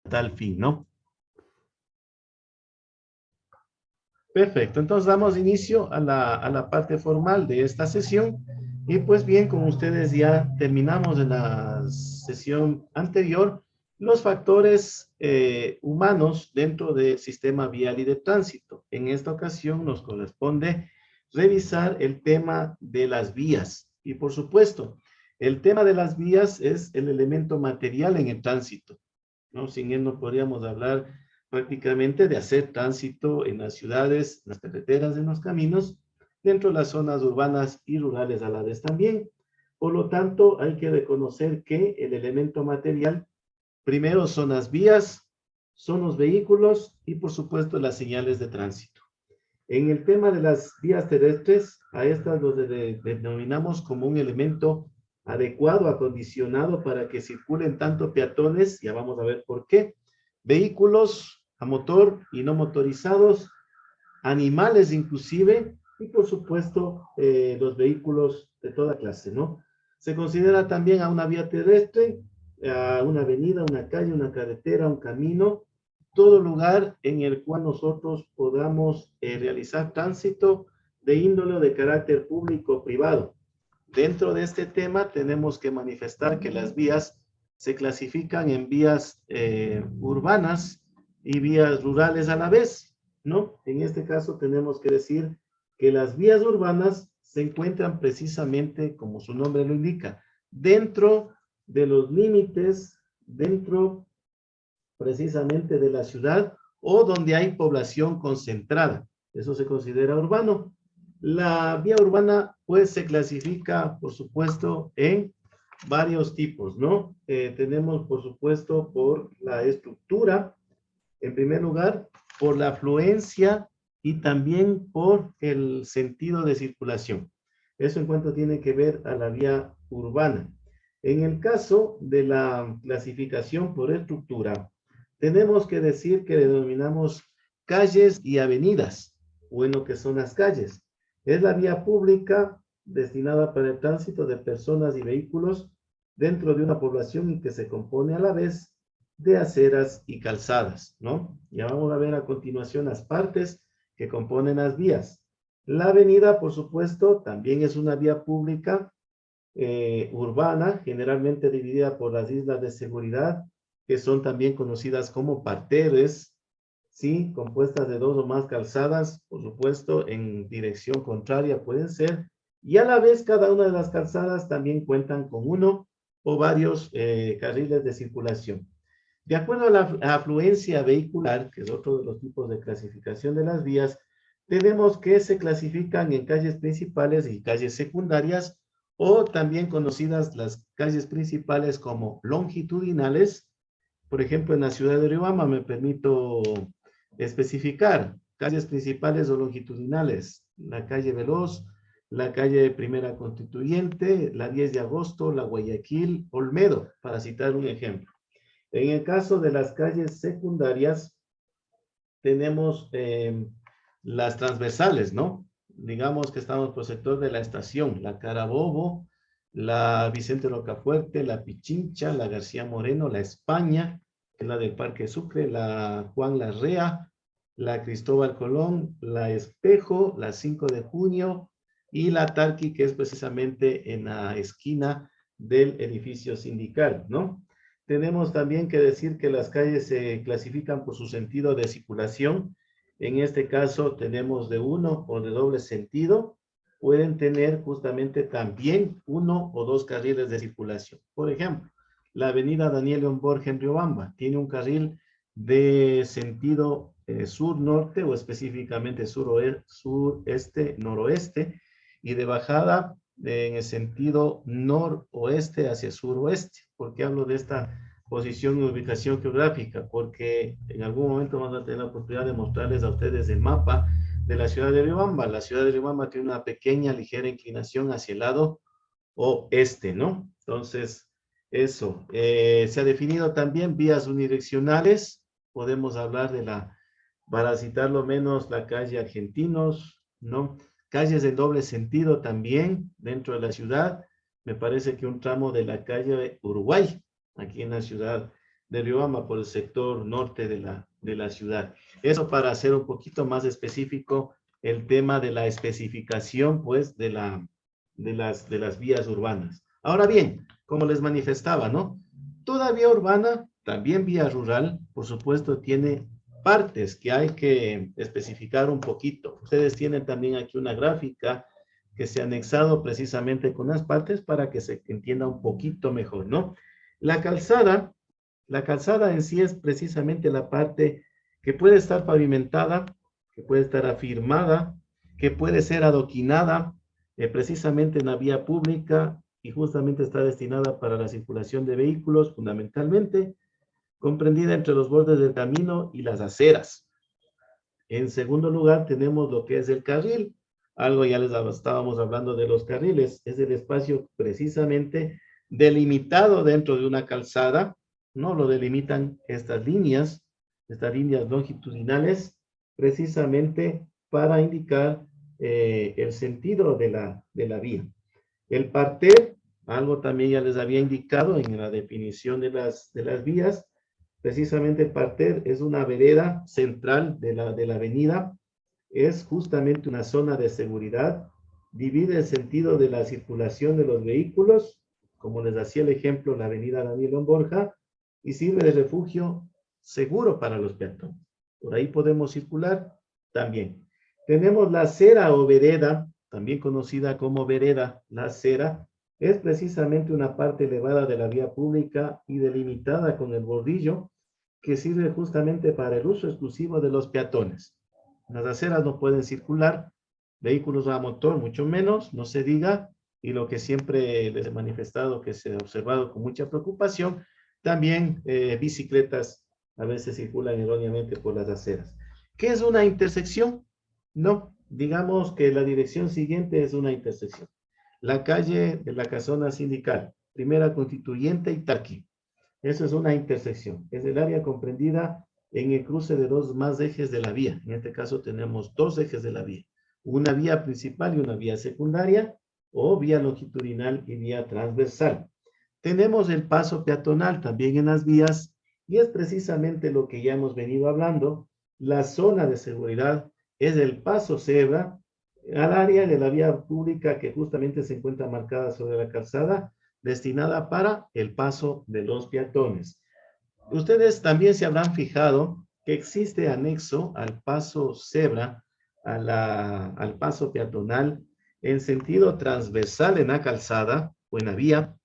tal fin, ¿no? Perfecto, entonces damos inicio a la parte formal de esta sesión. Y pues bien, como ustedes ya terminamos en la sesión anterior, los factores humanos dentro del sistema vial y de tránsito. En esta ocasión nos corresponde revisar el tema de las vías. Y por supuesto, el tema de las vías es el elemento material en el tránsito, ¿no? Sin él no podríamos hablar prácticamente de hacer tránsito en las ciudades, en las carreteras, en los caminos, dentro de las zonas urbanas y rurales a la vez también. Por lo tanto, hay que reconocer que el elemento material, primero son las vías, son los vehículos y por supuesto las señales de tránsito. En el tema de las vías terrestres, a estas los denominamos como un elemento adecuado, acondicionado para que circulen tanto peatones, ya vamos a ver por qué, vehículos a motor y no motorizados, animales inclusive, y por supuesto los vehículos de toda clase, ¿no? Se considera también a una vía terrestre, a una avenida, una calle, una carretera, un camino, todo lugar en el cual nosotros podamos realizar tránsito de índole o de carácter público o privado. Dentro de este tema tenemos que manifestar que las vías se clasifican en vías urbanas y vías rurales a la vez, ¿no? En este caso tenemos que decir que las vías urbanas se encuentran precisamente, como su nombre lo indica, dentro de los límites, dentro precisamente de la ciudad o donde hay población concentrada. Eso se considera urbano. La vía urbana, pues, se clasifica, por supuesto, en varios tipos, ¿no? Tenemos, por supuesto, por la estructura, en primer lugar, por la afluencia y también por el sentido de circulación. Eso en cuanto tiene que ver a la vía urbana. En el caso de la clasificación por estructura, tenemos que decir que denominamos calles y avenidas, o en lo que son las calles. Es la vía pública destinada para el tránsito de personas y vehículos dentro de una población y que se compone a la vez de aceras y calzadas, ¿no? Ya vamos a ver a continuación las partes que componen las vías. La avenida, por supuesto, también es una vía pública urbana, generalmente dividida por las islas de seguridad, que son también conocidas como parterres, ¿sí? Compuestas de dos o más calzadas, por supuesto, en dirección contraria pueden ser, y a la vez cada una de las calzadas también cuentan con uno o varios carriles de circulación. De acuerdo a la afluencia vehicular, que es otro de los tipos de clasificación de las vías, tenemos que se clasifican en calles principales y calles secundarias, o también conocidas las calles principales como longitudinales. Por ejemplo, en la ciudad de Riobamba me permito especificar calles principales o longitudinales: la calle Veloz, la calle Primera Constituyente, la 10 de agosto, la Guayaquil, Olmedo, para citar un ejemplo. En el caso de las calles secundarias, tenemos las transversales, ¿no? Digamos que estamos por el sector de la estación, la Carabobo, la Vicente Rocafuerte, la Pichincha, la García Moreno, la España, que es la del Parque Sucre, la Juan Larrea, la Cristóbal Colón, la Espejo, la 5 de junio y la Tarqui, que es precisamente en la esquina del edificio sindical, ¿no? Tenemos también que decir que las calles se clasifican por su sentido de circulación. En este caso tenemos de uno o de doble sentido. Pueden tener justamente también uno o dos carriles de circulación. Por ejemplo, la avenida Daniel León Borges en Riobamba tiene un carril de sentido sur-norte o específicamente sureste, noroeste, y de bajada en el sentido noroeste hacia suroeste. ¿Por qué hablo de esta posición y ubicación geográfica? Porque en algún momento vamos a tener la oportunidad de mostrarles a ustedes el mapa de la ciudad de Riobamba. La ciudad de Riobamba tiene una pequeña, ligera inclinación hacia el lado oeste, ¿no? Entonces, eso. Se ha definido también vías unidireccionales. Podemos hablar de la, para citarlo menos, la calle Argentinos, ¿no? Calles de doble sentido también dentro de la ciudad. Me parece que un tramo de la calle Uruguay, aquí en la ciudad de Riobamba, por el sector norte de la ciudad. Eso para hacer un poquito más específico el tema de la especificación, pues, de las vías urbanas. Ahora bien, como les manifestaba, ¿no? Toda vía urbana, también vía rural, por supuesto, tiene partes que hay que especificar un poquito. Ustedes tienen también aquí una gráfica que se ha anexado precisamente con las partes para que se entienda un poquito mejor, ¿no? La calzada, la calzada en sí es precisamente la parte que puede estar pavimentada, que puede estar afirmada, que puede ser adoquinada, precisamente en la vía pública y justamente está destinada para la circulación de vehículos, fundamentalmente, comprendida entre los bordes del camino y las aceras. En segundo lugar, tenemos lo que es el carril. Algo ya les estábamos hablando de los carriles. Es el espacio precisamente delimitado dentro de una calzada, ¿no? Lo delimitan estas líneas longitudinales, precisamente para indicar el sentido de la vía. El parter, algo también ya les había indicado en la definición de las vías, precisamente el parter es una vereda central de la avenida, es justamente una zona de seguridad, divide el sentido de la circulación de los vehículos, como les hacía el ejemplo, la avenida Daniel Borja, y sirve de refugio seguro para los peatones. Por ahí podemos circular también. Tenemos la acera o vereda, también conocida como vereda. La acera es precisamente una parte elevada de la vía pública y delimitada con el bordillo que sirve justamente para el uso exclusivo de los peatones. Las aceras no pueden circular, vehículos a motor mucho menos, no se diga, y lo que siempre les he manifestado, que se ha observado con mucha preocupación, también bicicletas a veces circulan erróneamente por las aceras. ¿Qué es una intersección? No, digamos que la dirección siguiente es una intersección. La calle de la Casona Sindical, Primera Constituyente y Tarqui. Eso es una intersección. Es el área comprendida en el cruce de dos más ejes de la vía. En este caso tenemos dos ejes de la vía. Una vía principal y una vía secundaria, o vía longitudinal y vía transversal. Tenemos el paso peatonal también en las vías, y es precisamente lo que ya hemos venido hablando. La zona de seguridad es el paso cebra al área de la vía pública que justamente se encuentra marcada sobre la calzada, destinada para el paso de los peatones. Ustedes también se habrán fijado que existe anexo al paso cebra, al paso peatonal, en sentido transversal en la calzada o en la vía,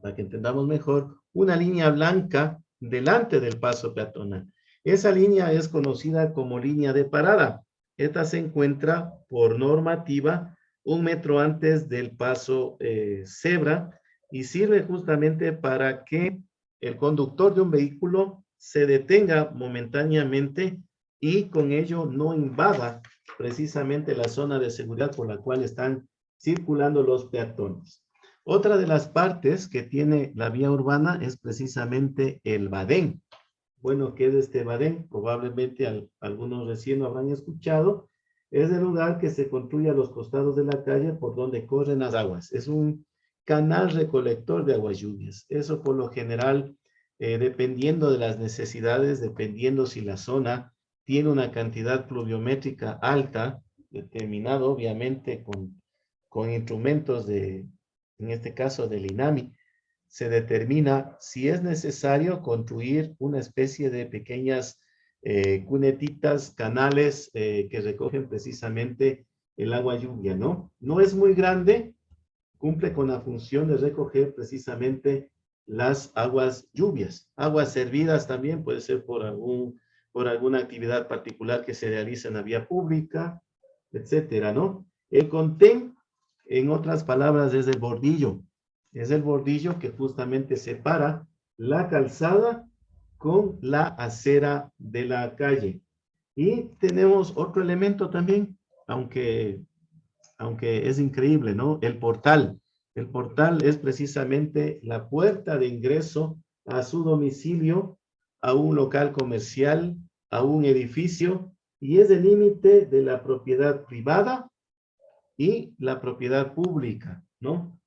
para que entendamos mejor, una línea blanca delante del paso peatonal. Esa línea es conocida como línea de parada. Esta se encuentra por normativa 1 metro antes del paso cebra y sirve justamente para que el conductor de un vehículo se detenga momentáneamente y con ello no invada precisamente la zona de seguridad por la cual están circulando los peatones. Otra de las partes que tiene la vía urbana es precisamente el badén. Bueno, ¿qué es este badén? Probablemente algunos recién lo habrán escuchado. Es el lugar que se construye a los costados de la calle por donde corren las aguas. Es un canal recolector de aguas lluvias. Eso por lo general, dependiendo de las necesidades, dependiendo si la zona tiene una cantidad pluviométrica alta, determinado obviamente con instrumentos en este caso del INAMI, se determina si es necesario construir una especie de pequeñas cunetitas, canales que recogen precisamente el agua lluvia, ¿no? No es muy grande, cumple con la función de recoger precisamente las aguas lluvias. Aguas servidas también puede ser por alguna actividad particular que se realiza en la vía pública, etcétera, ¿no? El contén, en otras palabras, es el bordillo. Es el bordillo que justamente separa la calzada con la acera de la calle. Y tenemos otro elemento también, aunque es increíble, ¿no? El portal. El portal es precisamente la puerta de ingreso a su domicilio, a un local comercial, a un edificio, y es el límite de la propiedad privada y la propiedad pública, ¿no?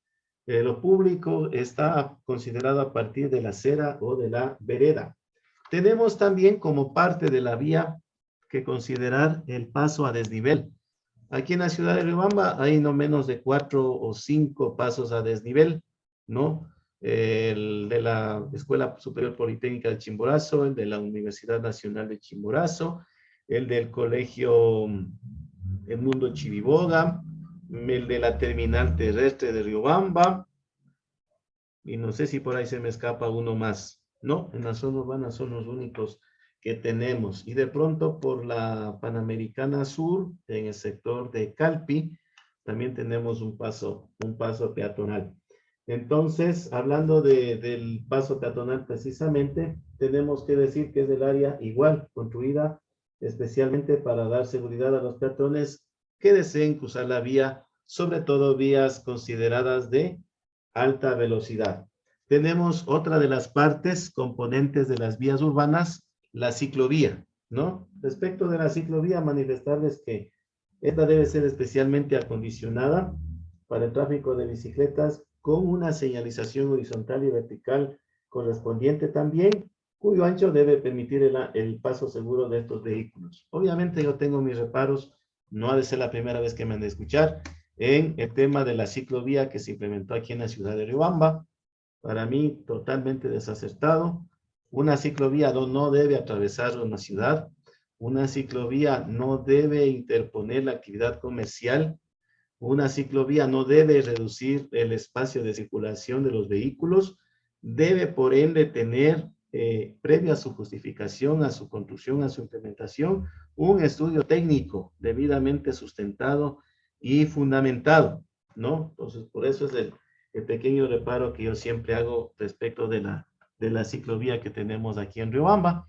Lo público está considerado a partir de la acera o de la vereda. Tenemos también como parte de la vía que considerar el paso a desnivel. Aquí en la ciudad de Riobamba hay no menos de 4 o 5 pasos a desnivel, ¿no? El de la Escuela Superior Politécnica de Chimborazo, el de la Universidad Nacional de Chimborazo, el del Colegio El Mundo Chiriboga, el de la Terminal Terrestre de Riobamba, y no sé si por ahí se me escapa uno más, ¿no? En la zona urbana son los únicos que tenemos. Y de pronto por la Panamericana Sur, en el sector de Calpi, también tenemos un paso peatonal. Entonces, hablando del paso peatonal precisamente, tenemos que decir que es del área igual, construida especialmente para dar seguridad a los peatones que deseen cruzar la vía, sobre todo vías consideradas de alta velocidad. Tenemos otra de las partes componentes de las vías urbanas, la ciclovía, ¿no? Respecto de la ciclovía, manifestarles que esta debe ser especialmente acondicionada para el tráfico de bicicletas con una señalización horizontal y vertical correspondiente también, cuyo ancho debe permitir el paso seguro de estos vehículos. Obviamente yo tengo mis reparos, no ha de ser la primera vez que me han de escuchar, en el tema de la ciclovía que se implementó aquí en la ciudad de Riobamba. Para mí, totalmente desacertado. Una ciclovía no debe atravesar una ciudad. Una ciclovía no debe interponer la actividad comercial. Una ciclovía no debe reducir el espacio de circulación de los vehículos. Debe, por ende, tener, previo a su justificación, a su construcción, a su implementación, un estudio técnico debidamente sustentado y fundamentado, ¿no? Entonces, por eso es el pequeño reparo que yo siempre hago respecto de la ciclovía que tenemos aquí en Riobamba.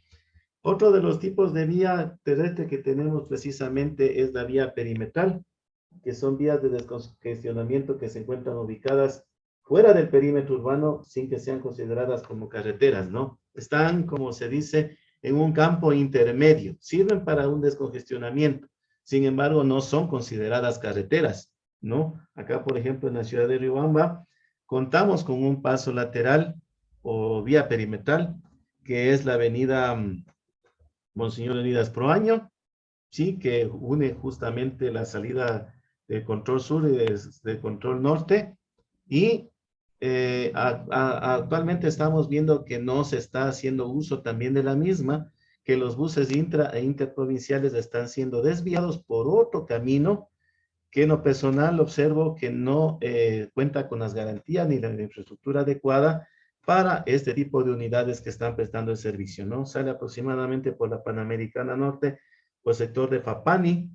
Otro de los tipos de vía terrestre que tenemos precisamente es la vía perimetral, que son vías de descongestionamiento que se encuentran ubicadas fuera del perímetro urbano sin que sean consideradas como carreteras, ¿no? Están, como se dice, en un campo intermedio, sirven para un descongestionamiento, sin embargo, no son consideradas carreteras, ¿no? Acá, por ejemplo, en la ciudad de Riobamba, contamos con un paso lateral o vía perimetral, que es la avenida Monseñor Leonidas Proaño, sí, que une justamente la salida del control sur y del control norte. Y actualmente estamos viendo que no se está haciendo uso también de la misma, que los buses intra e interprovinciales están siendo desviados por otro camino que en lo personal observo que no cuenta con las garantías ni la infraestructura adecuada para este tipo de unidades que están prestando el servicio, ¿no? Sale aproximadamente por la Panamericana Norte, por el sector de Fapani,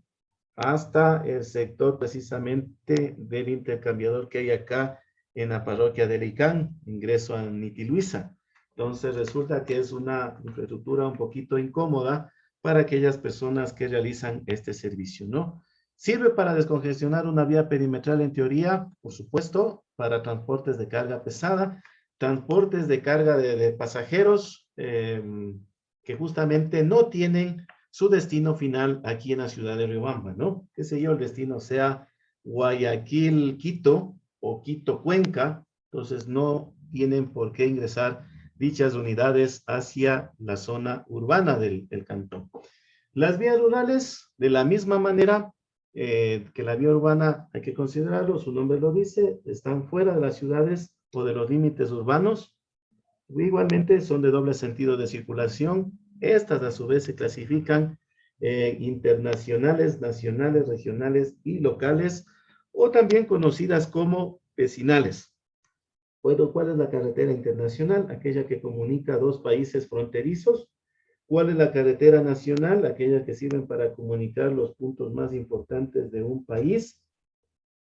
hasta el sector precisamente del intercambiador que hay acá en la parroquia de Licán, ingreso a Nitiluisa. Entonces resulta que es una infraestructura un poquito incómoda para aquellas personas que realizan este servicio, ¿no? Sirve para descongestionar una vía perimetral en teoría, por supuesto, para transportes de carga pesada, transportes de carga de pasajeros que justamente no tienen su destino final aquí en la ciudad de Riobamba, ¿no? Qué sé yo, el destino sea Guayaquil, Quito o Quito, Cuenca, entonces no tienen por qué ingresar dichas unidades hacia la zona urbana del cantón. Las vías rurales, de la misma manera que la vía urbana, hay que considerarlo, su nombre lo dice, están fuera de las ciudades o de los límites urbanos. Igualmente son de doble sentido de circulación. Estas a su vez se clasifican internacionales, nacionales, regionales y locales, o también conocidas como vecinales. Bueno, ¿cuál es la carretera internacional? Aquella que comunica dos países fronterizos. ¿Cuál es la carretera nacional? Aquellas que sirven para comunicar los puntos más importantes de un país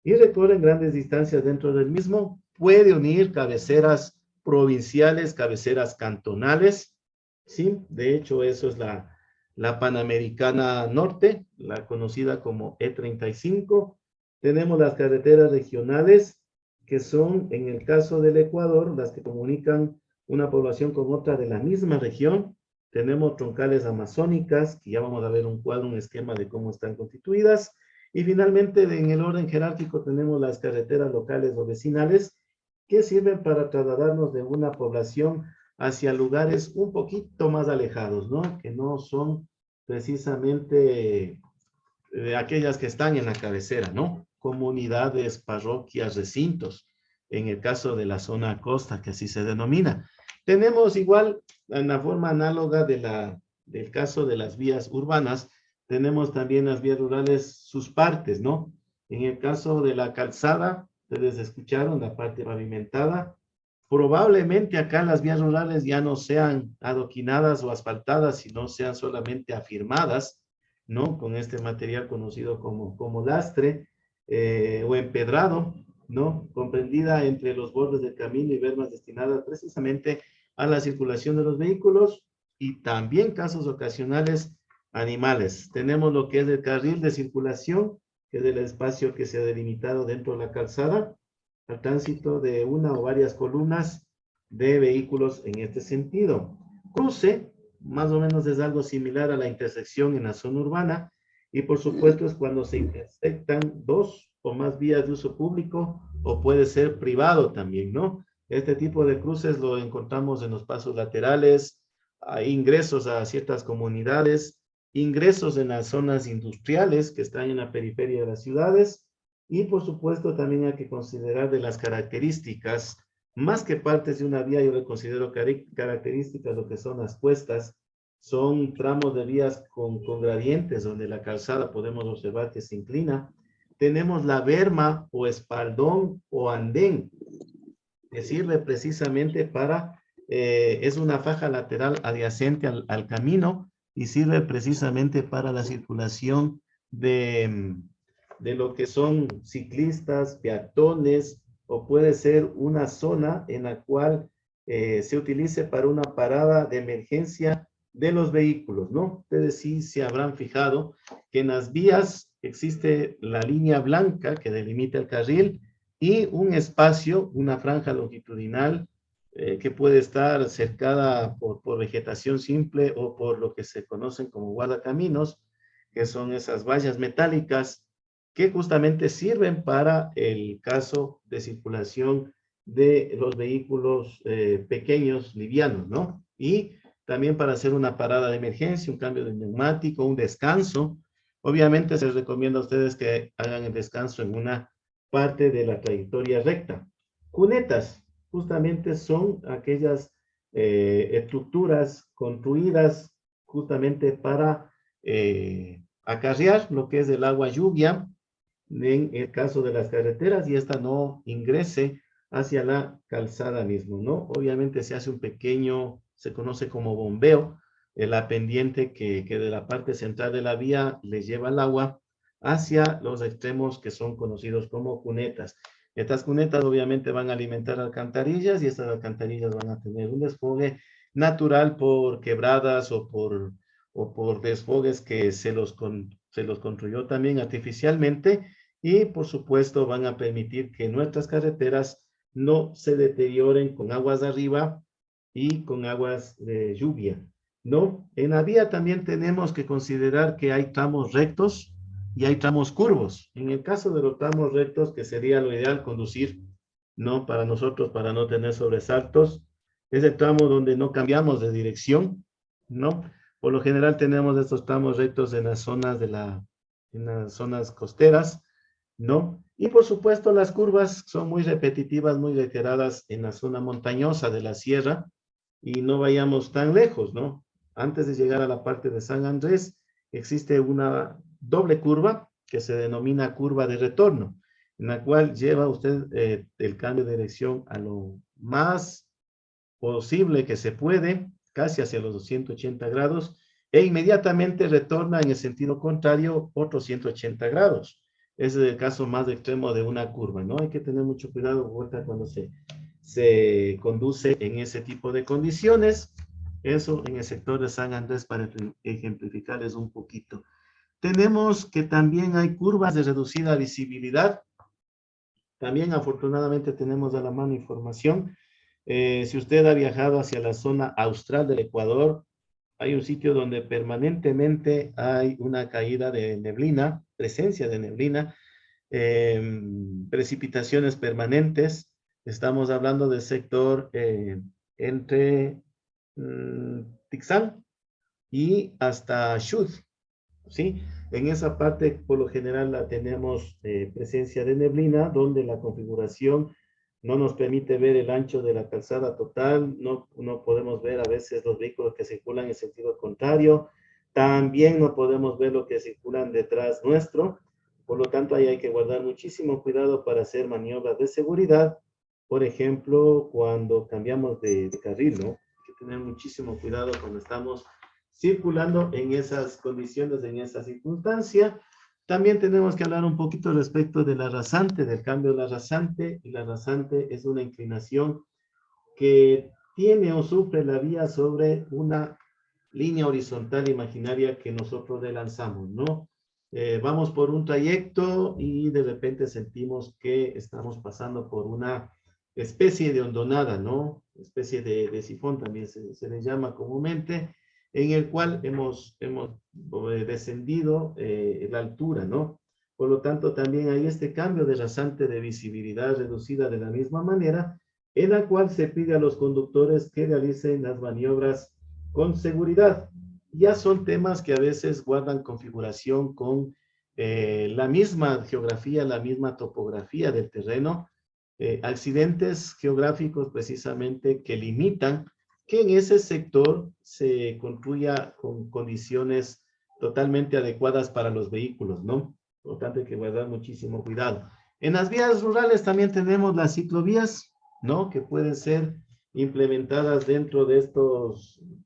y recorren grandes distancias dentro del mismo. Puede unir cabeceras provinciales, cabeceras cantonales, ¿sí? De hecho, eso es la Panamericana Norte, la conocida como E35. Tenemos las carreteras regionales, que son, en el caso del Ecuador, las que comunican una población con otra de la misma región. Tenemos troncales amazónicas, que ya vamos a ver un cuadro, un esquema de cómo están constituidas. Y finalmente, en el orden jerárquico, tenemos las carreteras locales o vecinales, que sirven para trasladarnos de una población hacia lugares un poquito más alejados, ¿no? Que no son precisamente aquellas que están en la cabecera, ¿no? Comunidades, parroquias, recintos, en el caso de la zona costa, que así se denomina. Tenemos igual, en la forma análoga del caso de las vías urbanas, tenemos también las vías rurales, sus partes, ¿no? En el caso de la calzada, ustedes escucharon la parte pavimentada, probablemente acá las vías rurales ya no sean adoquinadas o asfaltadas, sino sean solamente afirmadas, ¿no? Con este material conocido como lastre o empedrado, ¿no? Comprendida entre los bordes del camino y vermas destinadas precisamente a la circulación de los vehículos y también casos ocasionales animales. Tenemos lo que es el carril de circulación, que es el espacio que se ha delimitado dentro de la calzada, al tránsito de una o varias columnas de vehículos en este sentido. Cruce, más o menos es algo similar a la intersección en la zona urbana, y por supuesto es cuando se intersectan dos o más vías de uso público o puede ser privado también, ¿no? Este tipo de cruces lo encontramos en los pasos laterales, hay ingresos a ciertas comunidades, ingresos en las zonas industriales que están en la periferia de las ciudades, y por supuesto también hay que considerar de las características, más que partes de una vía, yo le considero características lo que son las cuestas, son tramos de vías con gradientes donde la calzada podemos observar que se inclina. Tenemos la berma o espaldón o andén, que sirve precisamente para, es una faja lateral adyacente al camino y sirve precisamente para la circulación de lo que son ciclistas, peatones, o puede ser una zona en la cual se utilice para una parada de emergencia de los vehículos, ¿no? Ustedes sí se habrán fijado que en las vías existe la línea blanca que delimita el carril y un espacio, una franja longitudinal que puede estar cercada por vegetación simple o por lo que se conocen como guardacaminos, que son esas vallas metálicas que justamente sirven para el caso de circulación de los vehículos pequeños, livianos, ¿no? Y también para hacer una parada de emergencia, un cambio de neumático, un descanso. Obviamente se les recomienda a ustedes que hagan el descanso en una parte de la trayectoria recta. Cunetas, justamente son aquellas estructuras construidas justamente para acarrear lo que es el agua lluvia en el caso de las carreteras y esta no ingrese hacia la calzada mismo, ¿no? Obviamente se hace un pequeño, se conoce como bombeo, la pendiente que de la parte central de la vía le lleva el agua hacia los extremos que son conocidos como cunetas. Estas cunetas obviamente van a alimentar alcantarillas y estas alcantarillas van a tener un desfogue natural por quebradas o por desfogues que se los construyó también artificialmente y por supuesto van a permitir que nuestras carreteras no se deterioren con aguas de arriba y con aguas de lluvia, ¿no? En la vía también tenemos que considerar que hay tramos rectos y hay tramos curvos. En el caso de los tramos rectos, que sería lo ideal conducir, ¿no? Para nosotros, para no tener sobresaltos, es el tramo donde no cambiamos de dirección, ¿no? Por lo general tenemos estos tramos rectos en las zonas en las zonas costeras, ¿no? Y por supuesto las curvas son muy repetitivas, muy reiteradas en la zona montañosa de la sierra y no vayamos tan lejos, ¿no? Antes de llegar a la parte de San Andrés, existe una doble curva que se denomina curva de retorno, en la cual lleva usted el cambio de dirección a lo más posible que se puede, casi hacia los 180 grados, e inmediatamente retorna en el sentido contrario otros 180 grados. Ese es el caso más extremo de una curva, ¿no? Hay que tener mucho cuidado cuando se conduce en ese tipo de condiciones. Eso en el sector de San Andrés para ejemplificarles un poquito. Tenemos que también hay curvas de reducida visibilidad. También afortunadamente tenemos a la mano información. Si usted ha viajado hacia la zona austral del Ecuador, hay un sitio donde permanentemente hay una caída de neblina, presencia de neblina, precipitaciones permanentes. Estamos hablando del sector entre Tixán y hasta Shud, ¿sí? En esa parte, por lo general, la tenemos presencia de neblina, donde la configuración no nos permite ver el ancho de la calzada total, no podemos ver a veces los vehículos que circulan en sentido contrario, también no podemos ver lo que circulan detrás nuestro, por lo tanto, ahí hay que guardar muchísimo cuidado para hacer maniobras de seguridad, por ejemplo, cuando cambiamos de carril, ¿no? Hay que tener muchísimo cuidado cuando estamos circulando en esas condiciones, en esa circunstancia. También tenemos que hablar un poquito respecto de la rasante, del cambio de la rasante. Y la rasante es una inclinación que tiene o sufre la vía sobre una línea horizontal imaginaria que nosotros le lanzamos, ¿no? Vamos por un trayecto y de repente sentimos que estamos pasando por una especie de hondonada, ¿no? Especie de sifón también se le llama comúnmente, en el cual hemos descendido la altura, ¿no? Por lo tanto, también hay este cambio de rasante de visibilidad reducida de la misma manera, en la cual se pide a los conductores que realicen las maniobras con seguridad. Ya son temas que a veces guardan configuración con la misma geografía, la misma topografía del terreno, accidentes geográficos precisamente que limitan que en ese sector se construya con condiciones totalmente adecuadas para los vehículos, ¿no? Por lo tanto, hay que guardar muchísimo cuidado. En las vías rurales también tenemos las ciclovías, ¿no? Que pueden ser implementadas dentro de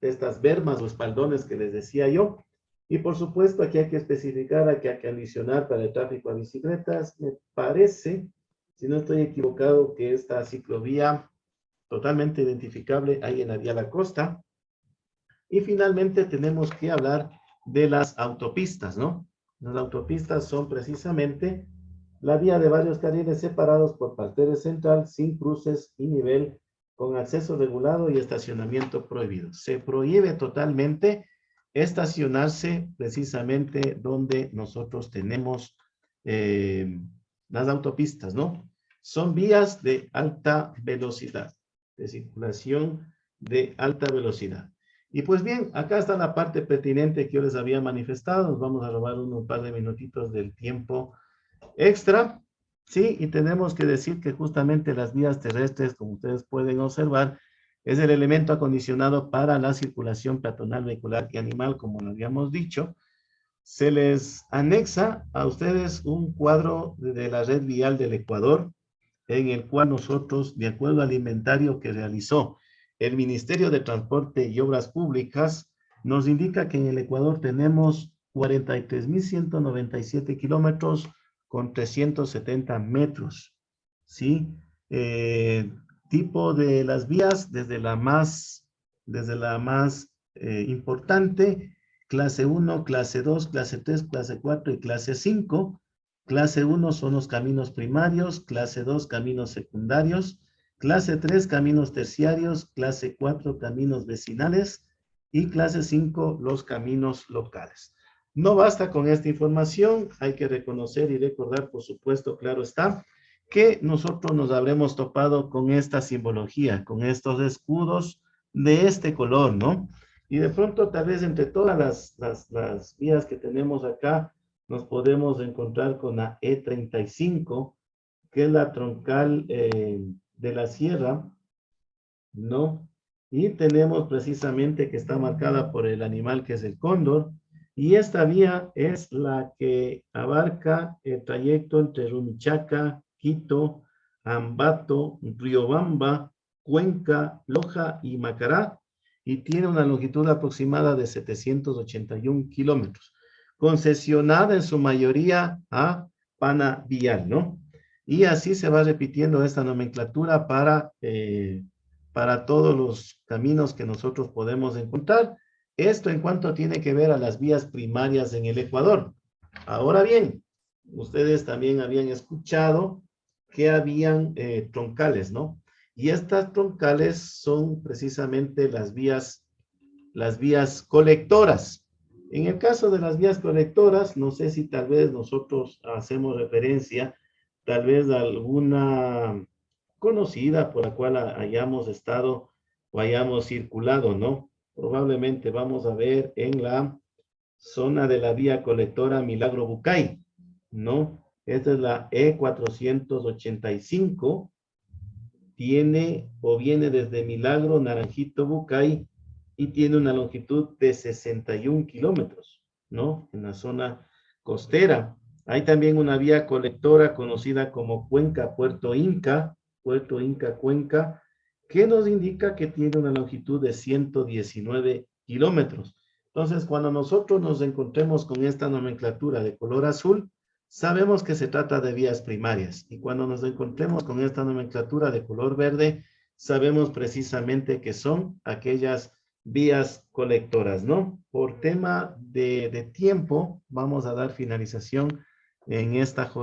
estas bermas o espaldones que les decía yo. Y por supuesto, aquí hay que especificar, hay que acondicionar para el tráfico a bicicletas. Me parece, si no estoy equivocado, que esta ciclovía totalmente identificable ahí en la vía La Costa. Y finalmente tenemos que hablar de las autopistas, ¿no? Las autopistas son precisamente la vía de varios carriles separados por parterre central, sin cruces y nivel, con acceso regulado y estacionamiento prohibido. Se prohíbe totalmente estacionarse precisamente donde nosotros tenemos las autopistas, ¿no? Son vías de alta velocidad, de circulación de alta velocidad. Y pues bien, acá está la parte pertinente que yo les había manifestado. Nos vamos a robar un par de minutitos del tiempo extra, ¿sí? Y tenemos que decir que justamente las vías terrestres, como ustedes pueden observar, es el elemento acondicionado para la circulación peatonal, vehicular y animal, como lo habíamos dicho. Se les anexa a ustedes un cuadro de la red vial del Ecuador, en el cual nosotros, de acuerdo al inventario que realizó el Ministerio de Transporte y Obras Públicas, nos indica que en el Ecuador tenemos 43.197 kilómetros con 370 metros, ¿sí? Tipo de las vías, desde la más importante, clase 1, clase 2, clase 3, clase 4 y clase 5. Clase 1 son los caminos primarios, clase 2 caminos secundarios, clase 3 caminos terciarios, clase 4 caminos vecinales y clase 5 los caminos locales. No basta con esta información, hay que reconocer y recordar, por supuesto, claro está, que nosotros nos habremos topado con esta simbología, con estos escudos de este color, ¿no? Y de pronto, tal vez entre todas las vías que tenemos acá, nos podemos encontrar con la E35, que es la troncal de la sierra, ¿no? Y tenemos precisamente que está marcada por el animal que es el cóndor, y esta vía es la que abarca el trayecto entre Rumichaca, Quito, Ambato, Riobamba, Cuenca, Loja y Macará, y tiene una longitud aproximada de 781 kilómetros, concesionada en su mayoría a Panavial, ¿no? Y así se va repitiendo esta nomenclatura para todos los caminos que nosotros podemos encontrar. Esto en cuanto tiene que ver a las vías primarias en el Ecuador. Ahora bien, ustedes también habían escuchado que habían troncales, ¿no? Y estas troncales son precisamente las vías colectoras. En el caso de las vías colectoras, no sé si tal vez nosotros hacemos referencia, tal vez a alguna conocida por la cual hayamos estado o hayamos circulado, ¿no? Probablemente vamos a ver en la zona de la vía colectora Milagro Bucay, ¿no? Esta es la E485, tiene o viene desde Milagro, Naranjito, Bucay, y tiene una longitud de 61 kilómetros, ¿no? En la zona costera. Hay también una vía colectora conocida como Cuenca, Puerto Inca, Cuenca, que nos indica que tiene una longitud de 119 kilómetros. Entonces, cuando nosotros nos encontremos con esta nomenclatura de color azul, sabemos que se trata de vías primarias. Y cuando nos encontremos con esta nomenclatura de color verde, sabemos precisamente que son aquellas vías colectoras, ¿no? Por tema de tiempo, vamos a dar finalización en esta jornada.